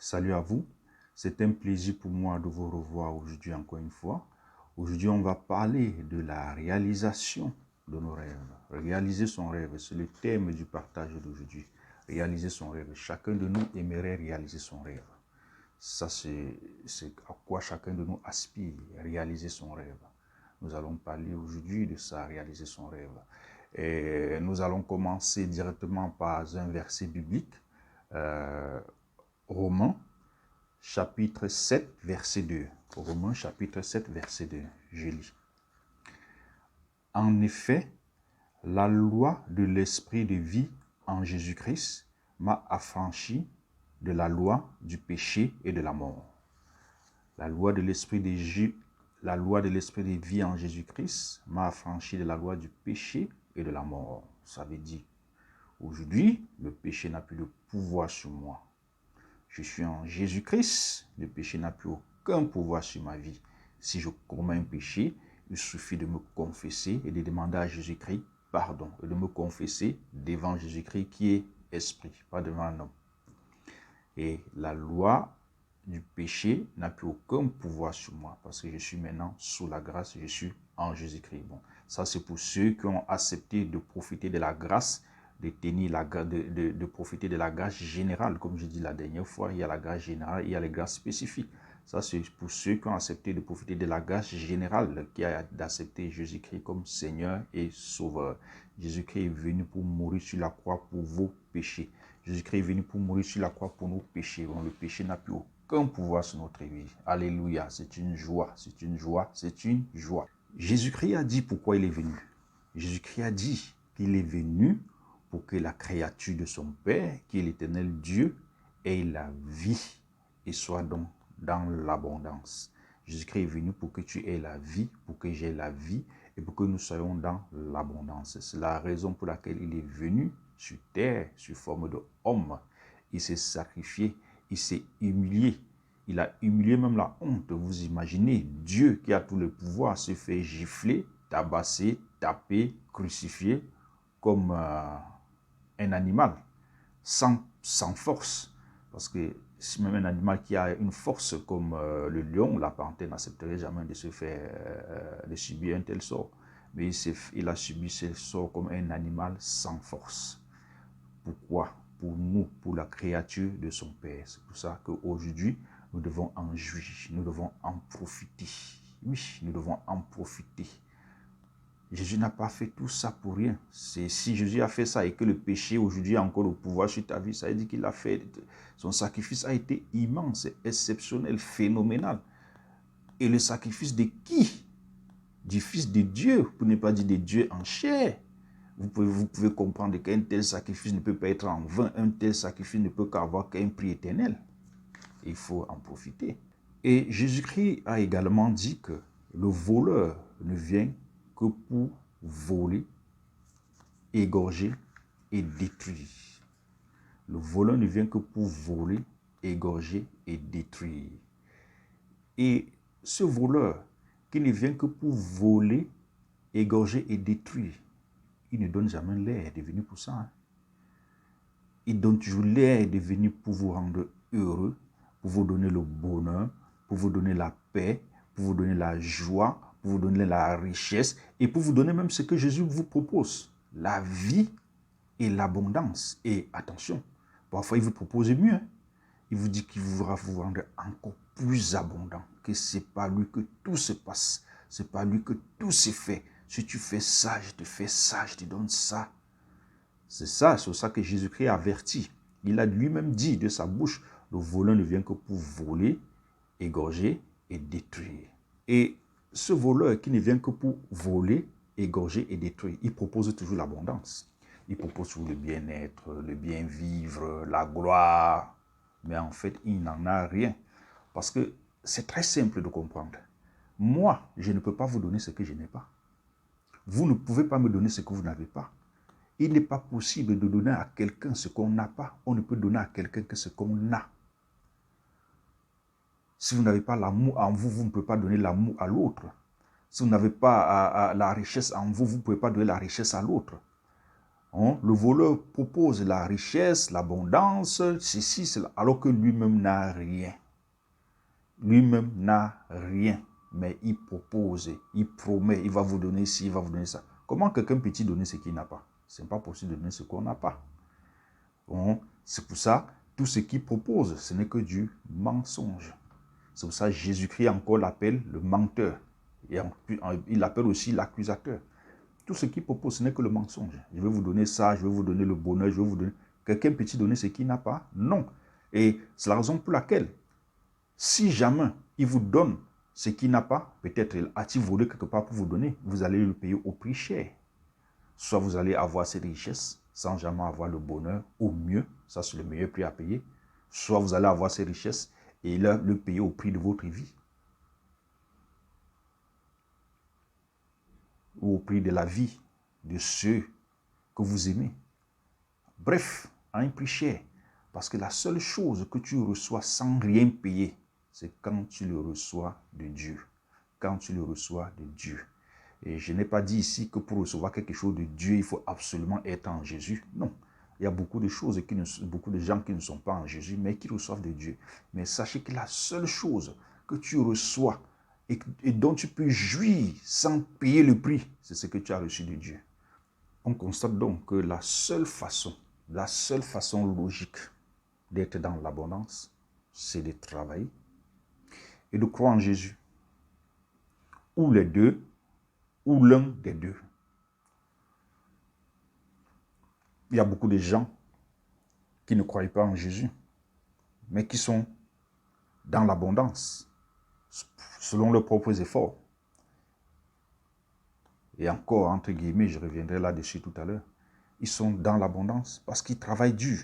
Salut à vous, c'est un plaisir pour moi de vous revoir aujourd'hui encore une fois. Aujourd'hui, on va parler de la réalisation de nos rêves. Réaliser son rêve, c'est le thème du partage d'aujourd'hui. Réaliser son rêve. Chacun de nous aimerait réaliser son rêve. Ça, c'est à quoi chacun de nous aspire, réaliser son rêve. Nous allons parler aujourd'hui de ça, réaliser son rêve. Et nous allons commencer directement par un verset biblique. Romains, chapitre 7, verset 2. Romains, chapitre 7, verset 2. Je lis. En effet, la loi de l'esprit de vie en Jésus-Christ m'a affranchi de la loi du péché et de la mort. La loi de l'esprit de vie en Jésus-Christ m'a affranchi de la loi du péché et de la mort. Ça veut dire, aujourd'hui, le péché n'a plus de pouvoir sur moi. Je suis en Jésus-Christ, le péché n'a plus aucun pouvoir sur ma vie. Si je commets un péché, il suffit de me confesser et de demander à Jésus-Christ pardon et de me confesser devant Jésus-Christ qui est esprit, pas devant un homme. Et la loi du péché n'a plus aucun pouvoir sur moi parce que je suis maintenant sous la grâce, je suis en Jésus-Christ. Bon, ça c'est pour ceux qui ont accepté de profiter de la grâce, de profiter de la grâce générale. Comme je dis la dernière fois, il y a la grâce générale, il y a les grâces spécifiques. Ça, c'est pour ceux qui ont accepté de profiter de la grâce générale, qui a d'accepter Jésus-Christ comme Seigneur et Sauveur. Jésus-Christ est venu pour mourir sur la croix pour vos péchés. Jésus-Christ est venu pour mourir sur la croix pour nos péchés. Bon, le péché n'a plus aucun pouvoir sur notre vie. Alléluia, c'est une joie, c'est une joie, c'est une joie. Jésus-Christ a dit pourquoi il est venu. Jésus-Christ a dit qu'il est venu pour que la créature de son Père, qui est l'éternel Dieu, ait la vie et soit donc dans l'abondance. Jésus-Christ est venu pour que tu aies la vie, pour que j'aie la vie et pour que nous soyons dans l'abondance. C'est la raison pour laquelle il est venu sur terre, sous forme d'homme. Il s'est sacrifié, il s'est humilié. Il a humilié même la honte. Vous imaginez, Dieu qui a tout le pouvoir se fait gifler, tabasser, taper, crucifier comme un animal, sans force. Parce que si même un animal qui a une force comme le lion, la panthère n'accepterait jamais de se faire, de subir un tel sort. Mais il a subi ce sort comme un animal sans force. Pourquoi? Pour nous, pour la créature de son Père. C'est pour ça qu'aujourd'hui, nous devons en jouir, nous devons en profiter. Oui, nous devons en profiter. Jésus n'a pas fait tout ça pour rien. Si Jésus a fait ça et que le péché aujourd'hui a encore le pouvoir sur ta vie, ça veut dire qu'il a fait, son sacrifice a été immense, exceptionnel, phénoménal. Et le sacrifice de qui? Du Fils de Dieu, pour ne pas dire de Dieu en chair. Vous pouvez comprendre qu'un tel sacrifice ne peut pas être en vain, un tel sacrifice ne peut qu'avoir qu'un prix éternel. Il faut en profiter. Et Jésus-Christ a également dit que le voleur ne vient que pour voler, égorger et détruire. Le voleur ne vient que pour voler, égorger et détruire. Et ce voleur qui ne vient que pour voler, égorger et détruire, il ne donne jamais l'air de venir pour ça. Il donne toujours l'air de venir pour vous rendre heureux, pour vous donner le bonheur, pour vous donner la paix, pour vous donner la joie, pour vous donner la richesse et pour vous donner même ce que Jésus vous propose, la vie et l'abondance. Et attention, parfois il vous propose mieux. Il vous dit qu'il voudra vous rendre encore plus abondant, que ce n'est pas lui que tout se passe, ce n'est pas lui que tout se fait. Si tu fais ça, je te fais ça, je te donne ça. C'est ça que Jésus-Christ avertit. Il a lui-même dit de sa bouche, le voleur ne vient que pour voler, égorger et détruire. Et ce voleur qui ne vient que pour voler, égorger et détruire, il propose toujours l'abondance. Il propose toujours le bien-être, le bien-vivre, la gloire. Mais en fait, il n'en a rien. Parce que c'est très simple de comprendre. Moi, je ne peux pas vous donner ce que je n'ai pas. Vous ne pouvez pas me donner ce que vous n'avez pas. Il n'est pas possible de donner à quelqu'un ce qu'on n'a pas. On ne peut donner à quelqu'un que ce qu'on a. Si vous n'avez pas l'amour en vous, vous ne pouvez pas donner l'amour à l'autre. Si vous n'avez pas la richesse en vous, vous ne pouvez pas donner la richesse à l'autre. Le voleur propose la richesse, l'abondance, ceci, cela, alors que lui-même n'a rien. Lui-même n'a rien, mais il propose, il promet, il va vous donner ci, il va vous donner ça. Comment quelqu'un peut-il donner ce qu'il n'a pas? Ce n'est pas possible de donner ce qu'on n'a pas. C'est pour ça, tout ce qu'il propose, ce n'est que du mensonge. C'est pour ça que Jésus-Christ encore l'appelle le menteur. Et il l'appelle aussi l'accusateur. Tout ce qu'il propose, ce n'est que le mensonge. Je vais vous donner ça, je vais vous donner le bonheur, je vais vous donner... Quelqu'un peut-il donner ce qu'il n'a pas? Non. Et c'est la raison pour laquelle, si jamais il vous donne ce qu'il n'a pas, peut-être a-t-il volé quelque part pour vous donner, vous allez le payer au prix cher. Soit vous allez avoir ces richesses sans jamais avoir le bonheur, au mieux, ça c'est le meilleur prix à payer. Soit vous allez avoir ces richesses et là, le payer au prix de votre vie. Ou au prix de la vie de ceux que vous aimez. Bref, à un prix cher. Parce que la seule chose que tu reçois sans rien payer, c'est quand tu le reçois de Dieu. Quand tu le reçois de Dieu. Et je n'ai pas dit ici que pour recevoir quelque chose de Dieu, il faut absolument être en Jésus. Non. Il y a beaucoup de choses, beaucoup de gens qui ne sont pas en Jésus, mais qui reçoivent de Dieu. Mais sachez que la seule chose que tu reçois et dont tu peux jouir sans payer le prix, c'est ce que tu as reçu de Dieu. On constate donc que la seule façon logique d'être dans l'abondance, c'est de travailler et de croire en Jésus. Ou les deux, ou l'un des deux. Il y a beaucoup de gens qui ne croient pas en Jésus, mais qui sont dans l'abondance, selon leurs propres efforts. Et encore, entre guillemets, je reviendrai là-dessus tout à l'heure, ils sont dans l'abondance parce qu'ils travaillent dur.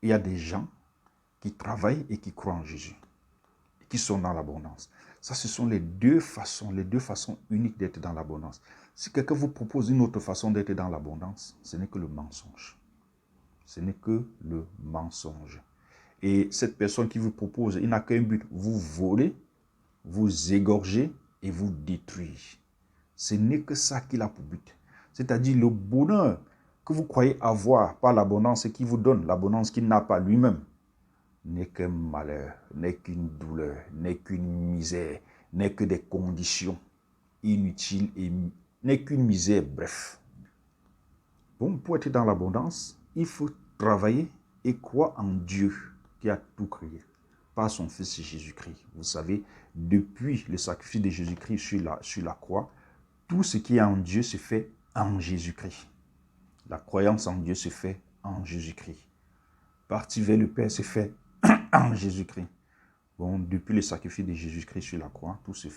Il y a des gens qui travaillent et qui croient en Jésus, et qui sont dans l'abondance. Ça, ce sont les deux façons uniques d'être dans l'abondance. Si quelqu'un vous propose une autre façon d'être dans l'abondance, ce n'est que le mensonge. Ce n'est que le mensonge. Et cette personne qui vous propose, il n'a qu'un but, vous voler, vous égorger et vous détruire. Ce n'est que ça qu'il a pour but. C'est-à-dire le bonheur que vous croyez avoir par l'abondance qu'il vous donne, l'abondance qu'il n'a pas lui-même, n'est qu'un malheur, n'est qu'une douleur, n'est qu'une misère, n'est que des conditions inutiles et n'est qu'une misère, bref. Bon, pour être dans l'abondance, il faut travailler et croire en Dieu qui a tout créé par son Fils Jésus-Christ. Vous savez, depuis le sacrifice de Jésus-Christ sur la croix, tout ce qui est en Dieu se fait en Jésus-Christ. La croyance en Dieu se fait en Jésus-Christ. Partir vers le Père se fait en Jésus-Christ. Bon, depuis le sacrifice de Jésus-Christ sur la croix, tout ce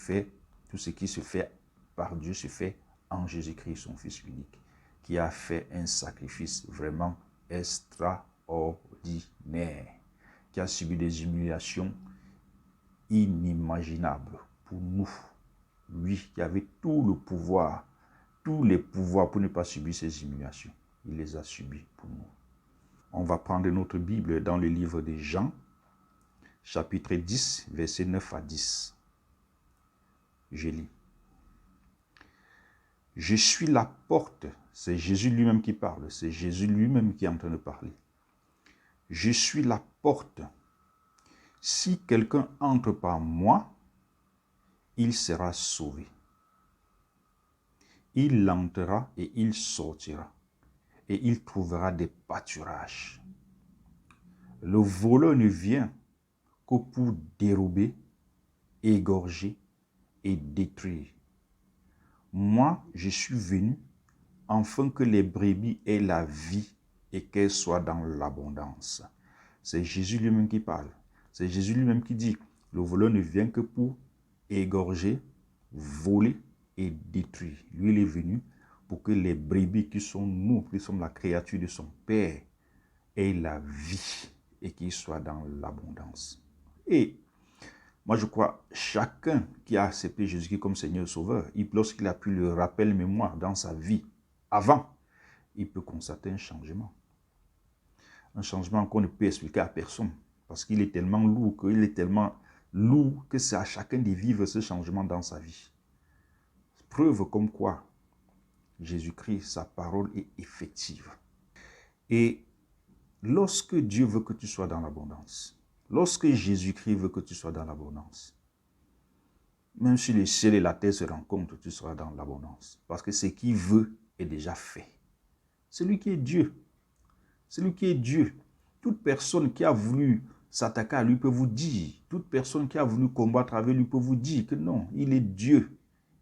qui se fait par Dieu se fait en Jésus-Christ, son Fils unique, qui a fait un sacrifice vraiment extraordinaire, qui a subi des humiliations inimaginables pour nous. Lui qui avait tout le pouvoir, tous les pouvoirs pour ne pas subir ces humiliations, il les a subis pour nous. On va prendre notre Bible dans le livre de Jean, chapitre 10, versets 9 à 10. Je lis. Je suis la porte. C'est Jésus lui-même qui parle. C'est Jésus lui-même qui est en train de parler. Je suis la porte. Si quelqu'un entre par moi, il sera sauvé. Il entrera et il sortira. Et il trouvera des pâturages. Le voleur ne vient que pour dérober, égorger et détruire. Moi, je suis venu afin que les brebis aient la vie et qu'elles soient dans l'abondance. C'est Jésus lui-même qui parle. C'est Jésus lui-même qui dit, le voleur ne vient que pour égorger, voler et détruire. Lui, il est venu pour que les brebis qui sont nous, qui sommes la créature de son Père, aient la vie et qu'ils soient dans l'abondance. Et moi, je crois, chacun qui a accepté Jésus-Christ comme Seigneur et Sauveur, lorsqu'il a pu le rappeler mémoire dans sa vie, avant, il peut constater un changement. Un changement qu'on ne peut expliquer à personne. Parce qu'il est tellement lourd, que c'est à chacun de vivre ce changement dans sa vie. Preuve comme quoi, Jésus-Christ, sa parole est effective. Et lorsque Dieu veut que tu sois dans l'abondance, lorsque Jésus-Christ veut que tu sois dans l'abondance, même si le ciel et la terre se rencontrent, tu seras dans l'abondance. Parce que ce qu'il veut est déjà fait. C'est lui qui est Dieu. C'est lui qui est Dieu. Toute personne qui a voulu s'attaquer à lui peut vous dire, toute personne qui a voulu combattre avec lui peut vous dire que non, il est Dieu.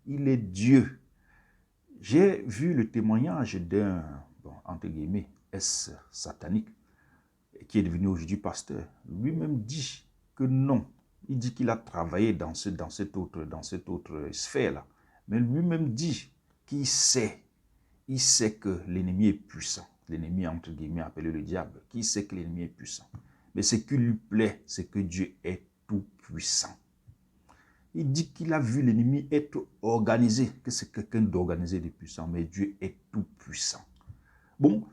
Il est Dieu. J'ai vu le témoignage d'un, bon, entre guillemets, satanique, qui est devenu aujourd'hui pasteur. Lui-même dit que non. Il dit qu'il a travaillé dans cette autre sphère-là. Mais lui-même dit qu'il sait. Il sait que l'ennemi est puissant. L'ennemi, entre guillemets, appelé le diable. Qui sait que l'ennemi est puissant. Mais ce qui lui plaît, c'est que Dieu est tout puissant. Il dit qu'il a vu l'ennemi être organisé, que c'est quelqu'un d'organisé, de puissant, mais Dieu est tout puissant. Bon,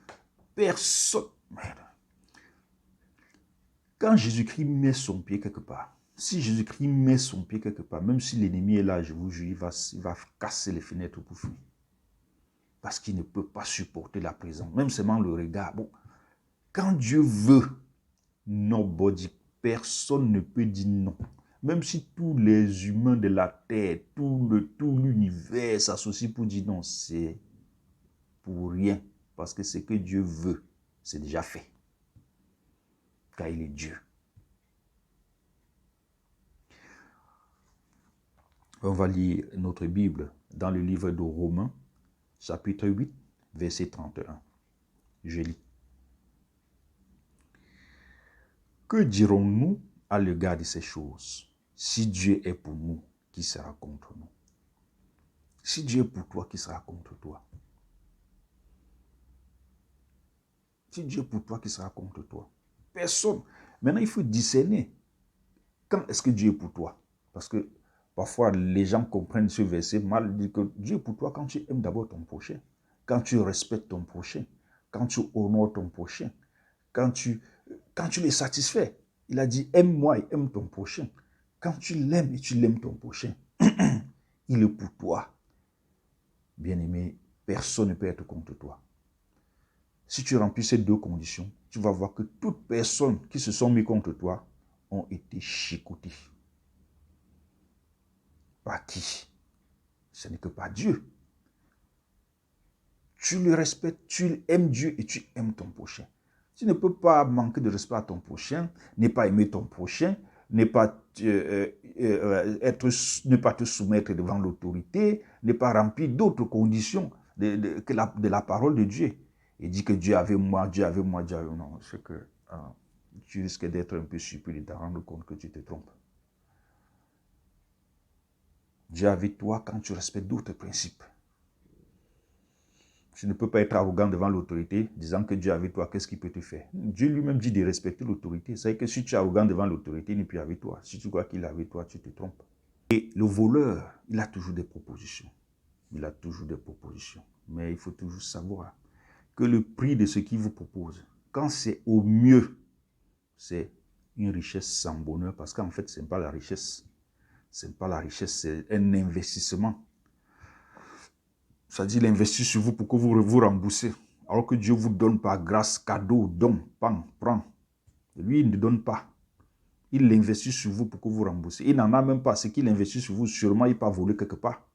personne... Quand Jésus-Christ met son pied quelque part, si Jésus-Christ met son pied quelque part, même si l'ennemi est là, je vous jure, il va casser les fenêtres pour fuir. Parce qu'il ne peut pas supporter la présence, même seulement le regard. Bon, quand Dieu veut, nobody, personne ne peut dire non. Même si tous les humains de la terre, tout l'univers s'associent pour dire non, c'est pour rien. Parce que ce que Dieu veut, c'est déjà fait. Car il est Dieu. On va lire notre Bible dans le livre de Romains, chapitre 8, verset 31. Je lis. Que dirons-nous à l'égard de ces choses? Si Dieu est pour nous, qui sera contre nous? Si Dieu est pour toi, qui sera contre toi? Si Dieu est pour toi, qui sera contre toi? Personne. Maintenant, il faut discerner. Quand est-ce que Dieu est pour toi? Parce que parfois, les gens comprennent ce verset mal. Ils disent que Dieu est pour toi quand tu aimes d'abord ton prochain, quand tu respectes ton prochain, quand tu honores ton prochain, quand tu les satisfais. Il a dit, aime-moi et aime ton prochain. Quand tu l'aimes et tu l'aimes ton prochain, il est pour toi. Bien-aimé, personne ne peut être contre toi. Si tu remplis ces deux conditions, tu vas voir que toutes personnes qui se sont mis contre toi ont été chicotées. Par qui? Ce n'est que par Dieu. Tu le respectes, tu aimes Dieu et tu aimes ton prochain. Tu ne peux pas manquer de respect à ton prochain, ne pas aimer ton prochain, ne pas te soumettre devant l'autorité, ne pas remplir d'autres conditions de la parole de Dieu. Et dit que Dieu avait moi, Dieu avait moi, Dieu avait moi. Non, c'est que tu risques d'être un peu surpris de te rendre compte que tu te trompes. Dieu avec toi quand tu respectes d'autres principes. Tu ne peux pas être arrogant devant l'autorité, disant que Dieu est avec toi, qu'est-ce qu'il peut te faire? Dieu lui-même dit de respecter l'autorité. C'est que si tu es arrogant devant l'autorité, il n'est plus avec toi. Si tu crois qu'il est avec toi, tu te trompes. Et le voleur, il a toujours des propositions. Il a toujours des propositions. Mais il faut toujours savoir que le prix de ce qu'il vous propose, quand c'est au mieux, c'est une richesse sans bonheur. Parce qu'en fait, ce n'est pas la richesse. Ce n'est pas la richesse, c'est un investissement. C'est-à-dire, il investit sur vous pour que vous vous remboursez. Alors que Dieu vous donne par grâce, cadeau, don, pan, prends. Lui, il ne donne pas. Il l'investit sur vous pour que vous remboursez. Il n'en a même pas. Ce qu'il investit sur vous, sûrement, il va voler quelque part.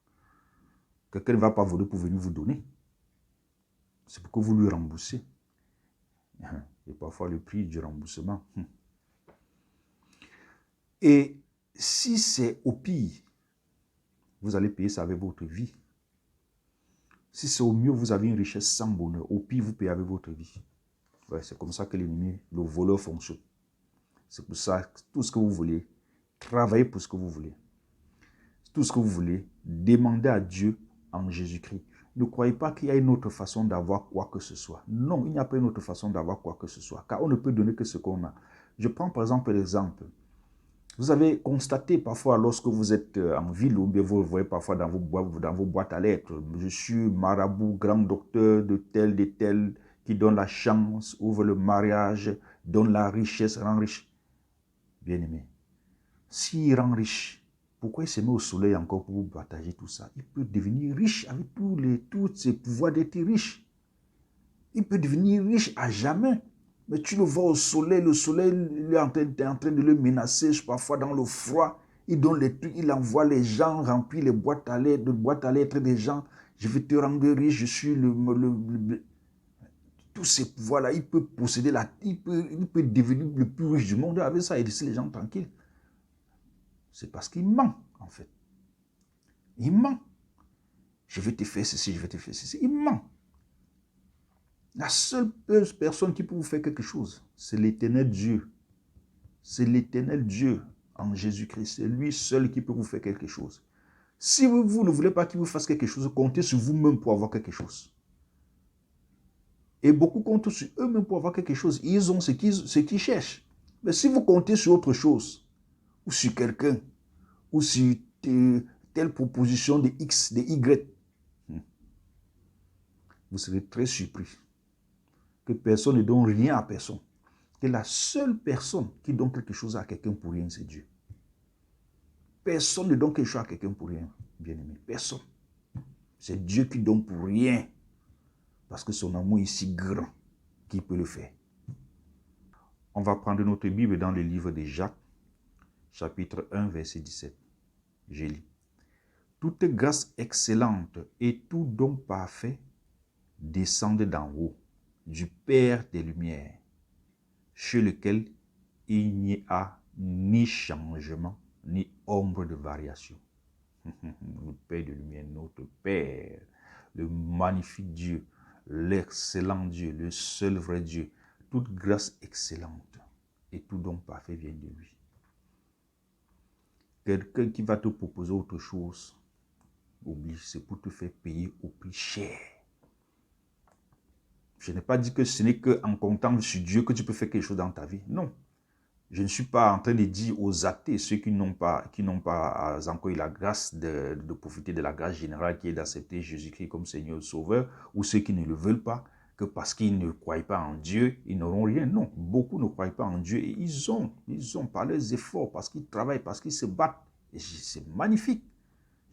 Quelqu'un ne va pas voler pour venir vous donner. C'est pour que vous lui remboursez. Et parfois, le prix du remboursement. Et si c'est au pire, vous allez payer ça avec votre vie. Si c'est au mieux, vous avez une richesse sans bonheur. Au pire, vous payez avec votre vie. Ouais, c'est comme ça que l'ennemi, le voleur fonctionne. C'est pour ça, tout ce que vous voulez, travaillez pour ce que vous voulez. Tout ce que vous voulez, demandez à Dieu en Jésus-Christ. Ne croyez pas qu'il y a une autre façon d'avoir quoi que ce soit. Non, il n'y a pas une autre façon d'avoir quoi que ce soit. Car on ne peut donner que ce qu'on a. Je prends par exemple l'exemple. Vous avez constaté parfois lorsque vous êtes en ville ou bien vous le voyez parfois dans vos boîtes à lettres. Je suis marabout, grand docteur de tel, qui donne la chance, ouvre le mariage, donne la richesse, rend riche. Bien-aimé, s'il rend riche, Pourquoi il se met au soleil encore pour vous partager tout ça? Il peut devenir riche avec tous ses pouvoirs d'être riche. Il peut devenir riche à jamais. Mais tu le vois au soleil, le soleil il est en train de le menacer, parfois dans le froid. Il donne les trucs, il envoie les gens remplir les boîtes à lettres des gens. Je vais te rendre riche, je suis tous ces pouvoirs-là, il peut posséder il peut devenir le plus riche du monde avec ça et laisser les gens tranquilles. C'est parce qu'il ment, en fait. Il ment. Je vais te faire ceci, je vais te faire ceci. Il ment. La seule personne qui peut vous faire quelque chose, c'est l'Éternel Dieu. C'est l'Éternel Dieu en Jésus-Christ. C'est lui seul qui peut vous faire quelque chose. Si vous ne voulez pas qu'il vous fasse quelque chose, comptez sur vous-même pour avoir quelque chose. Et beaucoup comptent sur eux-mêmes pour avoir quelque chose. Ils ont ce qu'ils cherchent. Mais si vous comptez sur autre chose, ou sur quelqu'un, ou sur telle proposition de X, de Y, vous serez très surpris que personne ne donne rien à personne. Que la seule personne qui donne quelque chose à quelqu'un pour rien, c'est Dieu. Personne ne donne quelque chose à quelqu'un pour rien, bien aimé. Personne. C'est Dieu qui donne pour rien. Parce que son amour est si grand qu'il peut le faire. On va prendre notre Bible dans le livre de Jacques, chapitre 1, verset 17. Je lis. Toute grâce excellente et tout don parfait descendent d'en haut, du Père des Lumières, chez lequel il n'y a ni changement, ni ombre de variation. Le Père des Lumières, notre Père, le magnifique Dieu, l'excellent Dieu, le seul vrai Dieu, toute grâce excellente et tout don parfait vient de lui. Quelqu'un qui va te proposer autre chose, oublie, c'est pour te faire payer au prix cher. Je n'ai pas dit que ce n'est qu'en comptant sur Dieu que tu peux faire quelque chose dans ta vie. Non. Je ne suis pas en train de dire aux athées, ceux qui n'ont pas encore eu la grâce de profiter de la grâce générale qui est d'accepter Jésus-Christ comme Seigneur Sauveur, ou ceux qui ne le veulent pas, que parce qu'ils ne croient pas en Dieu, ils n'auront rien. Non, beaucoup ne croient pas en Dieu et ils ont par leurs efforts, parce qu'ils travaillent, parce qu'ils se battent. Et c'est magnifique.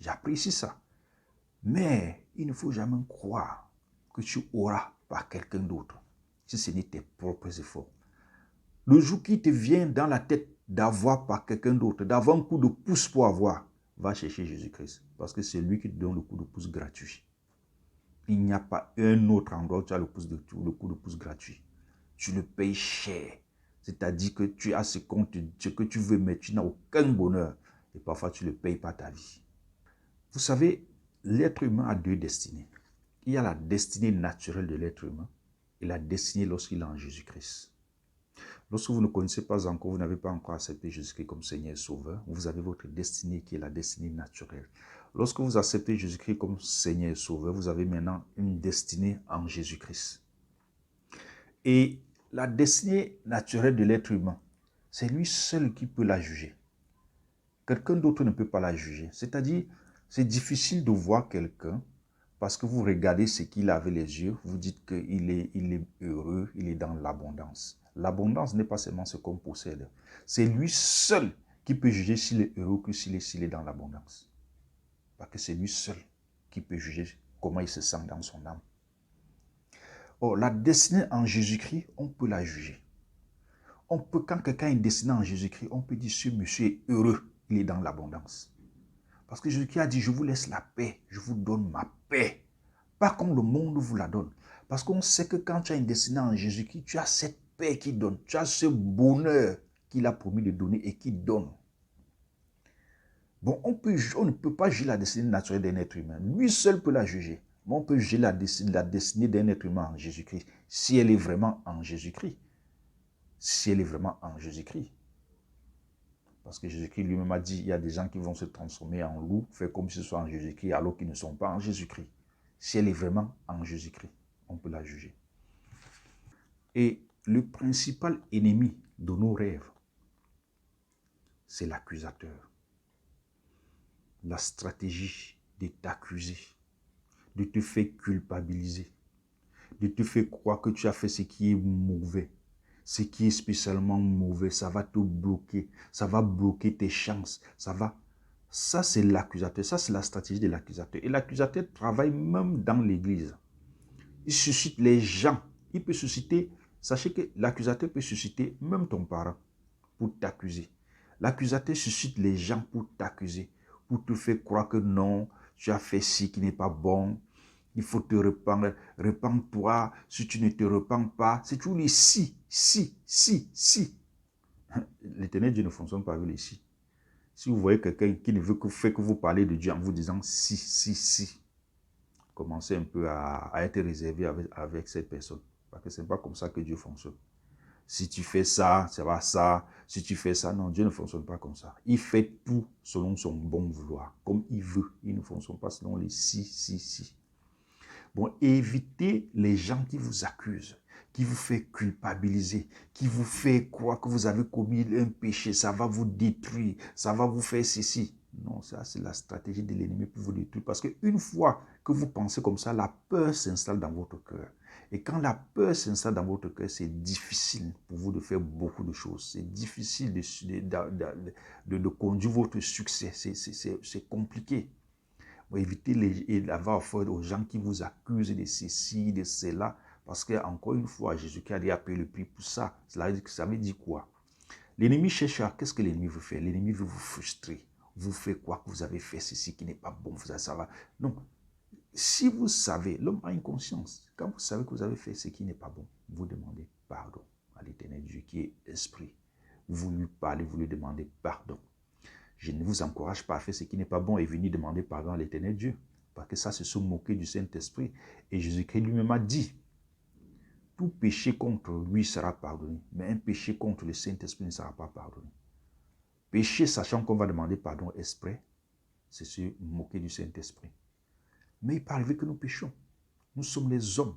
J'apprécie ça. Mais il ne faut jamais croire que tu auras par quelqu'un d'autre, si ce n'est tes propres efforts. Le jour qui te vient dans la tête d'avoir par quelqu'un d'autre, d'avoir un coup de pouce pour avoir, va chercher Jésus-Christ. Parce que c'est lui qui te donne le coup de pouce gratuit. Il n'y a pas un autre endroit où tu as le coup de pouce gratuit. Tu le payes cher. C'est-à-dire que tu as ce que tu veux, mais tu n'as aucun bonheur. Et parfois, tu ne le payes pas ta vie. Vous savez, l'être humain a deux destinées. Il y a la destinée naturelle de l'être humain et la destinée lorsqu'il est en Jésus-Christ. Lorsque vous ne connaissez pas encore, vous n'avez pas encore accepté Jésus-Christ comme Seigneur et Sauveur, vous avez votre destinée qui est la destinée naturelle. Lorsque vous acceptez Jésus-Christ comme Seigneur et Sauveur, vous avez maintenant une destinée en Jésus-Christ. Et la destinée naturelle de l'être humain, c'est lui seul qui peut la juger. Quelqu'un d'autre ne peut pas la juger. C'est-à-dire, c'est difficile de voir quelqu'un parce que vous regardez ce qu'il a avec les yeux, vous dites qu'il est heureux, il est dans l'abondance. L'abondance n'est pas seulement ce qu'on possède. C'est lui seul qui peut juger s'il est heureux que s'il est dans l'abondance. Parce que c'est lui seul qui peut juger comment il se sent dans son âme. Or, la destinée en Jésus-Christ, on peut la juger. Quand quelqu'un est destiné en Jésus-Christ, on peut dire ce monsieur est heureux, il est dans l'abondance. Parce que Jésus-Christ a dit, je vous laisse la paix, je vous donne ma paix. Pas comme le monde vous la donne. Parce qu'on sait que quand tu as une destinée en Jésus-Christ, tu as cette paix qu'il donne. Tu as ce bonheur qu'il a promis de donner et qu'il donne. Bon, on ne peut pas juger la destinée naturelle d'un être humain. Lui seul peut la juger. Mais on peut juger la destinée d'un être humain en Jésus-Christ. Si elle est vraiment en Jésus-Christ. Si elle est vraiment en Jésus-Christ. Parce que Jésus-Christ lui-même a dit, il y a des gens qui vont se transformer en loups, faire comme si ce soit en Jésus-Christ, alors qu'ils ne sont pas en Jésus-Christ. Si elle est vraiment en Jésus-Christ, on peut la juger. Et le principal ennemi de nos rêves, c'est l'accusateur. La stratégie de t'accuser, de te faire culpabiliser, de te faire croire que tu as fait ce qui est mauvais. Ce qui est spécialement mauvais, ça va te bloquer, ça va bloquer tes chances, ça va Ça, c'est l'accusateur. Ça, c'est la stratégie de l'accusateur. Et l'accusateur travaille même dans l'église. Il suscite les gens. Il peut susciter, sachez que l'accusateur peut susciter même ton parent pour t'accuser. L'accusateur suscite les gens pour t'accuser, pour te faire croire que non, tu as fait ci qui n'est pas bon. Il faut te rependre. Repends-toi. Si tu ne te repens pas, c'est toujours les si. L'éternel Dieu ne fonctionne pas avec les si. Si vous voyez quelqu'un qui ne veut que faire que vous parlez de Dieu en vous disant si, commencez un peu à être réservé avec cette personne. Parce que ce n'est pas comme ça que Dieu fonctionne. Si tu fais ça, ça va ça. Si tu fais ça, non, Dieu ne fonctionne pas comme ça. Il fait tout selon son bon vouloir, comme il veut. Il ne fonctionne pas selon les si. Bon, évitez les gens qui vous accusent, qui vous fait culpabiliser, qui vous fait croire que vous avez commis un péché, ça va vous détruire, ça va vous faire ceci. Non, ça c'est la stratégie de l'ennemi pour vous détruire. Parce qu'une fois que vous pensez comme ça, la peur s'installe dans votre cœur. Et quand la peur s'installe dans votre cœur, c'est difficile pour vous de faire beaucoup de choses. C'est difficile de conduire votre succès. C'est compliqué. Évitez d'avoir affaire aux gens qui vous accusent de ceci, de cela. Parce que, encore une fois, Jésus-Christ a payé le prix pour ça. Ça veut dire quoi? L'ennemi cherche à... Qu'est-ce que l'ennemi veut faire? L'ennemi veut vous frustrer. Vous fait quoi que vous avez fait ceci qui n'est pas bon. Ça va. Donc, si vous savez, l'homme a une conscience. Quand vous savez que vous avez fait ce qui n'est pas bon, vous demandez pardon à l'Éternel Dieu qui est esprit. Vous lui parlez, vous lui demandez pardon. Je ne vous encourage pas à faire ce qui n'est pas bon et venir demander pardon à l'Éternel Dieu. Parce que ça, c'est se moquer du Saint-Esprit. Et Jésus-Christ lui-même a dit, tout péché contre lui sera pardonné, mais un péché contre le Saint-Esprit ne sera pas pardonné. Péché, sachant qu'on va demander pardon exprès, c'est se moquer du Saint-Esprit. Mais il peut arriver que nous péchons. Nous sommes les hommes.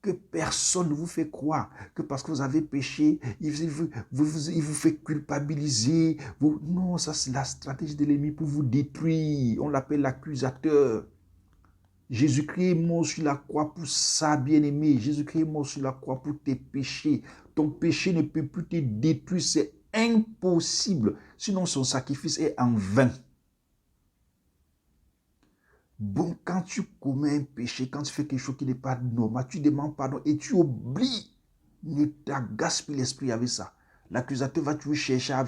Que personne ne vous fait croire que parce que vous avez péché, il vous fait culpabiliser. Non, ça c'est la stratégie de l'ennemi pour vous détruire. On l'appelle l'accusateur. Jésus-Christ est mort sur la croix pour ça, bien-aimé. Jésus-Christ est mort sur la croix pour tes péchés. Ton péché ne peut plus te détruire, c'est impossible. Sinon son sacrifice est en vain. Bon, quand tu commets un péché, quand tu fais quelque chose qui n'est pas normal, tu demandes pardon et tu oublies. Ne t'agace plus l'esprit avec ça. L'accusateur va toujours chercher à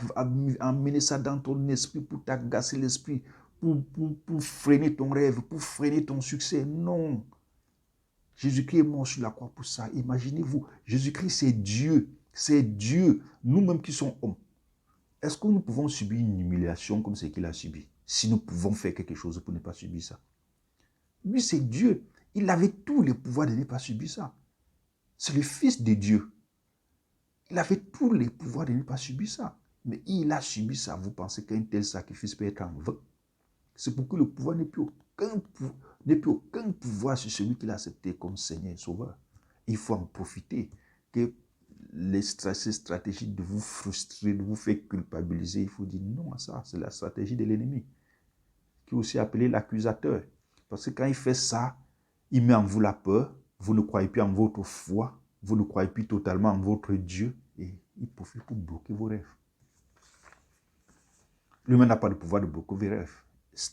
amener ça dans ton esprit pour t'agacer l'esprit, pour freiner ton rêve, pour freiner ton succès. Non. Jésus-Christ est mort sur la croix pour ça. Imaginez-vous, Jésus-Christ c'est Dieu. C'est Dieu. Nous-mêmes qui sommes hommes. Est-ce que nous pouvons subir une humiliation comme ce qu'il a subi? Si nous pouvons faire quelque chose pour ne pas subir ça. Lui, c'est Dieu. Il avait tous les pouvoirs de ne pas subir ça. C'est le Fils de Dieu. Il avait tous les pouvoirs de ne pas subir ça. Mais il a subi ça. Vous pensez qu'un tel sacrifice peut être en vain? C'est pour que le pouvoir n'ait plus aucun pouvoir sur celui qu'il a accepté comme Seigneur et Sauveur. Il faut en profiter. Que ces stratégies de vous frustrer, de vous faire culpabiliser, il faut dire non à ça. C'est la stratégie de l'ennemi. Qui est aussi appelé l'accusateur. Parce que quand il fait ça, il met en vous la peur, vous ne croyez plus en votre foi, vous ne croyez plus totalement en votre Dieu, et il profite pour bloquer vos rêves. Lui-même n'a pas le pouvoir de bloquer vos rêves.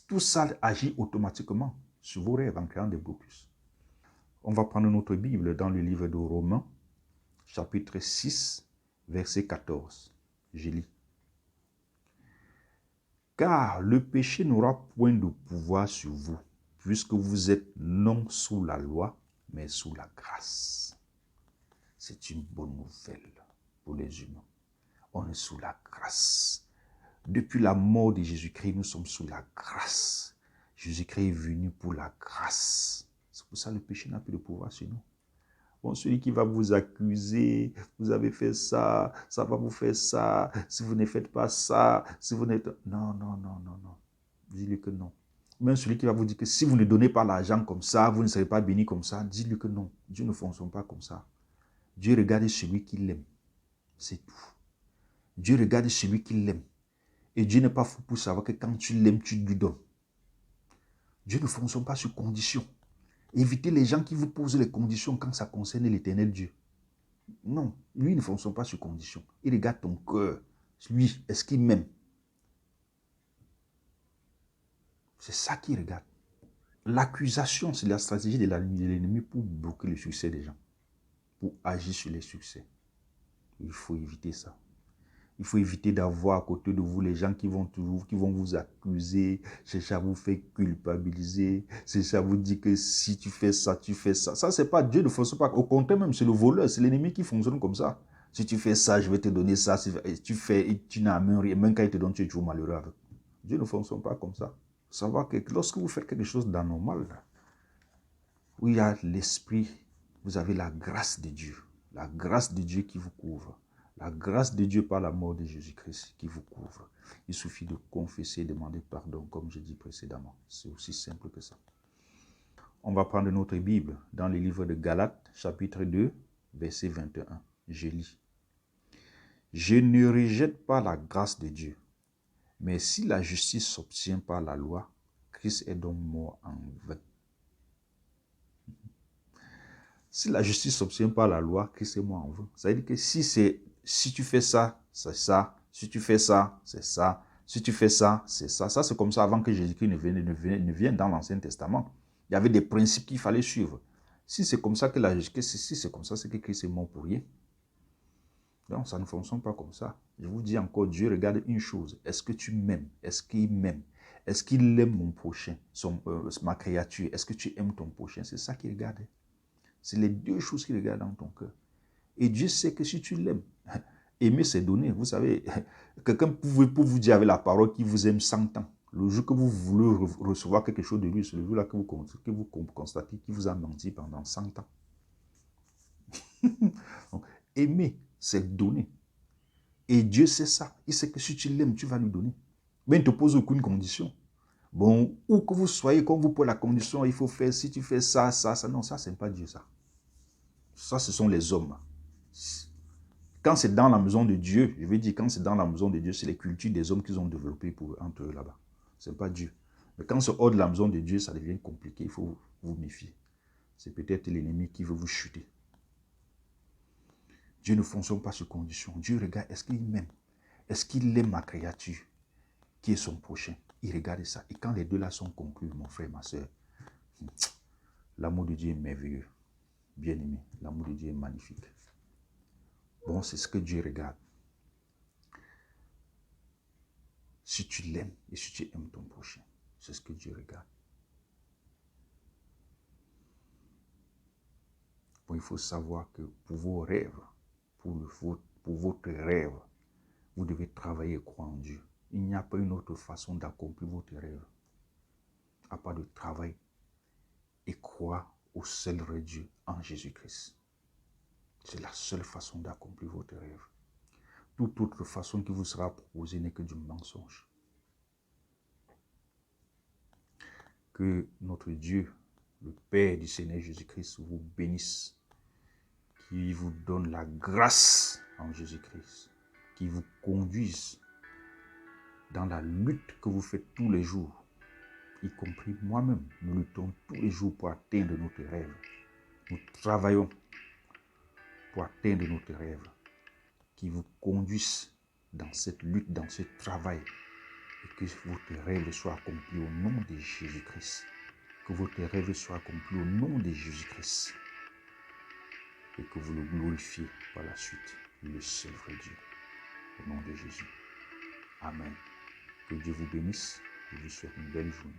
Tout ça agit automatiquement sur vos rêves en créant des blocus. On va prendre notre Bible dans le livre de Romains, chapitre 6, verset 14. Je lis. Car le péché n'aura point de pouvoir sur vous, puisque vous êtes non sous la loi, mais sous la grâce. C'est une bonne nouvelle pour les humains. On est sous la grâce. Depuis la mort de Jésus-Christ, nous sommes sous la grâce. Jésus-Christ est venu pour la grâce. C'est pour ça que le péché n'a plus de pouvoir sur nous. Bon, celui qui va vous accuser, vous avez fait ça, ça va vous faire ça, si vous ne faites pas ça, si vous n'êtes... Non. Dis-lui que non. Même celui qui va vous dire que si vous ne donnez pas l'argent comme ça, vous ne serez pas béni comme ça, dis-lui que non. Dieu ne fonctionne pas comme ça. Dieu regarde celui qui l'aime. C'est tout. Dieu regarde celui qui l'aime. Et Dieu n'est pas fou pour savoir que quand tu l'aimes, tu lui donnes. Dieu ne fonctionne pas sur condition. Évitez les gens qui vous posent les conditions quand ça concerne l'Éternel Dieu. Non, lui ne fonctionne pas sur condition. Il regarde ton cœur. Lui, est-ce qu'il m'aime? C'est ça qu'il regarde. L'accusation, c'est la stratégie de l'ennemi pour bloquer le succès des gens, pour agir sur les succès. Il faut éviter ça. Il faut éviter d'avoir à côté de vous les gens qui vont vous accuser, chercher à vous faire culpabiliser, chercher à vous dire que si tu fais ça, tu fais ça. Ça, c'est pas Dieu ne fonctionne pas. Au contraire même, c'est le voleur, c'est l'ennemi qui fonctionne comme ça. Si tu fais ça, je vais te donner ça. Si tu fais, tu n'as même rien. Même quand il te donne, tu es toujours malheureux avec. Dieu ne fonctionne pas comme ça. Savoir que lorsque vous faites quelque chose d'anormal, où il y a l'esprit, vous avez la grâce de Dieu. La grâce de Dieu qui vous couvre. La grâce de Dieu par la mort de Jésus-Christ qui vous couvre. Il suffit de confesser et demander pardon, comme j'ai dit précédemment. C'est aussi simple que ça. On va prendre notre Bible dans le livre de Galates, chapitre 2, verset 21. Je lis. Je ne rejette pas la grâce de Dieu, mais si la justice s'obtient par la loi, Christ est donc mort en vain. Si la justice s'obtient par la loi, Christ est mort en vain. Ça veut dire que si tu fais ça, c'est ça. Si tu fais ça, c'est ça. Si tu fais ça, c'est ça. Ça, c'est comme ça avant que Jésus-Christ ne vienne dans l'Ancien Testament. Il y avait des principes qu'il fallait suivre. Si c'est comme ça c'est que Christ est mort pour rien. Non, ça ne fonctionne pas comme ça. Je vous dis encore, Dieu regarde une chose. Est-ce que tu m'aimes? Est-ce qu'il m'aime? Est-ce qu'il aime mon prochain, ma créature? Est-ce que tu aimes ton prochain? C'est ça qu'il regarde. C'est les deux choses qu'il regarde dans ton cœur. Et Dieu sait que si tu l'aimes, aimer c'est donner. Vous savez, quelqu'un pour vous dire avec la parole qu'il vous aime 100 ans. Le jour que vous voulez recevoir quelque chose de lui, c'est le jour-là que vous constatez qu'il vous a menti pendant 100 ans. Donc, aimer, c'est donner. Et Dieu sait ça. Il sait que si tu l'aimes, tu vas lui donner. Mais il ne te pose aucune condition. Bon, où que vous soyez, quand vous posez la condition, il faut faire, si tu fais ça, ça, ça. Non, ça, c'est pas Dieu, ça. Ça, ce sont les hommes. Quand c'est dans la maison de Dieu, je veux dire, quand c'est dans la maison de Dieu, c'est les cultures des hommes qu'ils ont développées entre eux là-bas. Ce n'est pas Dieu. Mais quand c'est hors de la maison de Dieu, ça devient compliqué. Il faut vous méfier. C'est peut-être l'ennemi qui veut vous chuter. Dieu ne fonctionne pas sur condition. Dieu regarde, est-ce qu'il m'aime? Est-ce qu'il aime ma créature qui est son prochain? Il regarde ça. Et quand les deux là sont conclus, mon frère, ma soeur, l'amour de Dieu est merveilleux. Bien aimé, l'amour de Dieu est magnifique. Bon, c'est ce que Dieu regarde. Si tu l'aimes et si tu aimes ton prochain, c'est ce que Dieu regarde. Bon, il faut savoir que pour vos rêves, pour votre rêve, vous devez travailler et croire en Dieu. Il n'y a pas une autre façon d'accomplir votre rêve, à part de travailler et croire au seul vrai Dieu, en Jésus-Christ. C'est la seule façon d'accomplir votre rêve. Toute autre façon qui vous sera proposée n'est que du mensonge. Que notre Dieu, le Père du Seigneur Jésus-Christ, vous bénisse, qui vous donne la grâce en Jésus-Christ, qui vous conduise dans la lutte que vous faites tous les jours, y compris moi-même. Nous luttons tous les jours pour atteindre notre rêve. Nous travaillons pour atteindre notre rêve, qui vous conduise dans cette lutte, dans ce travail, et que votre rêve soit accompli au nom de Jésus-Christ. Que votre rêve soit accompli au nom de Jésus-Christ. Et que vous le glorifiez par la suite, le seul vrai Dieu. Au nom de Jésus. Amen. Que Dieu vous bénisse. Je vous souhaite une belle journée.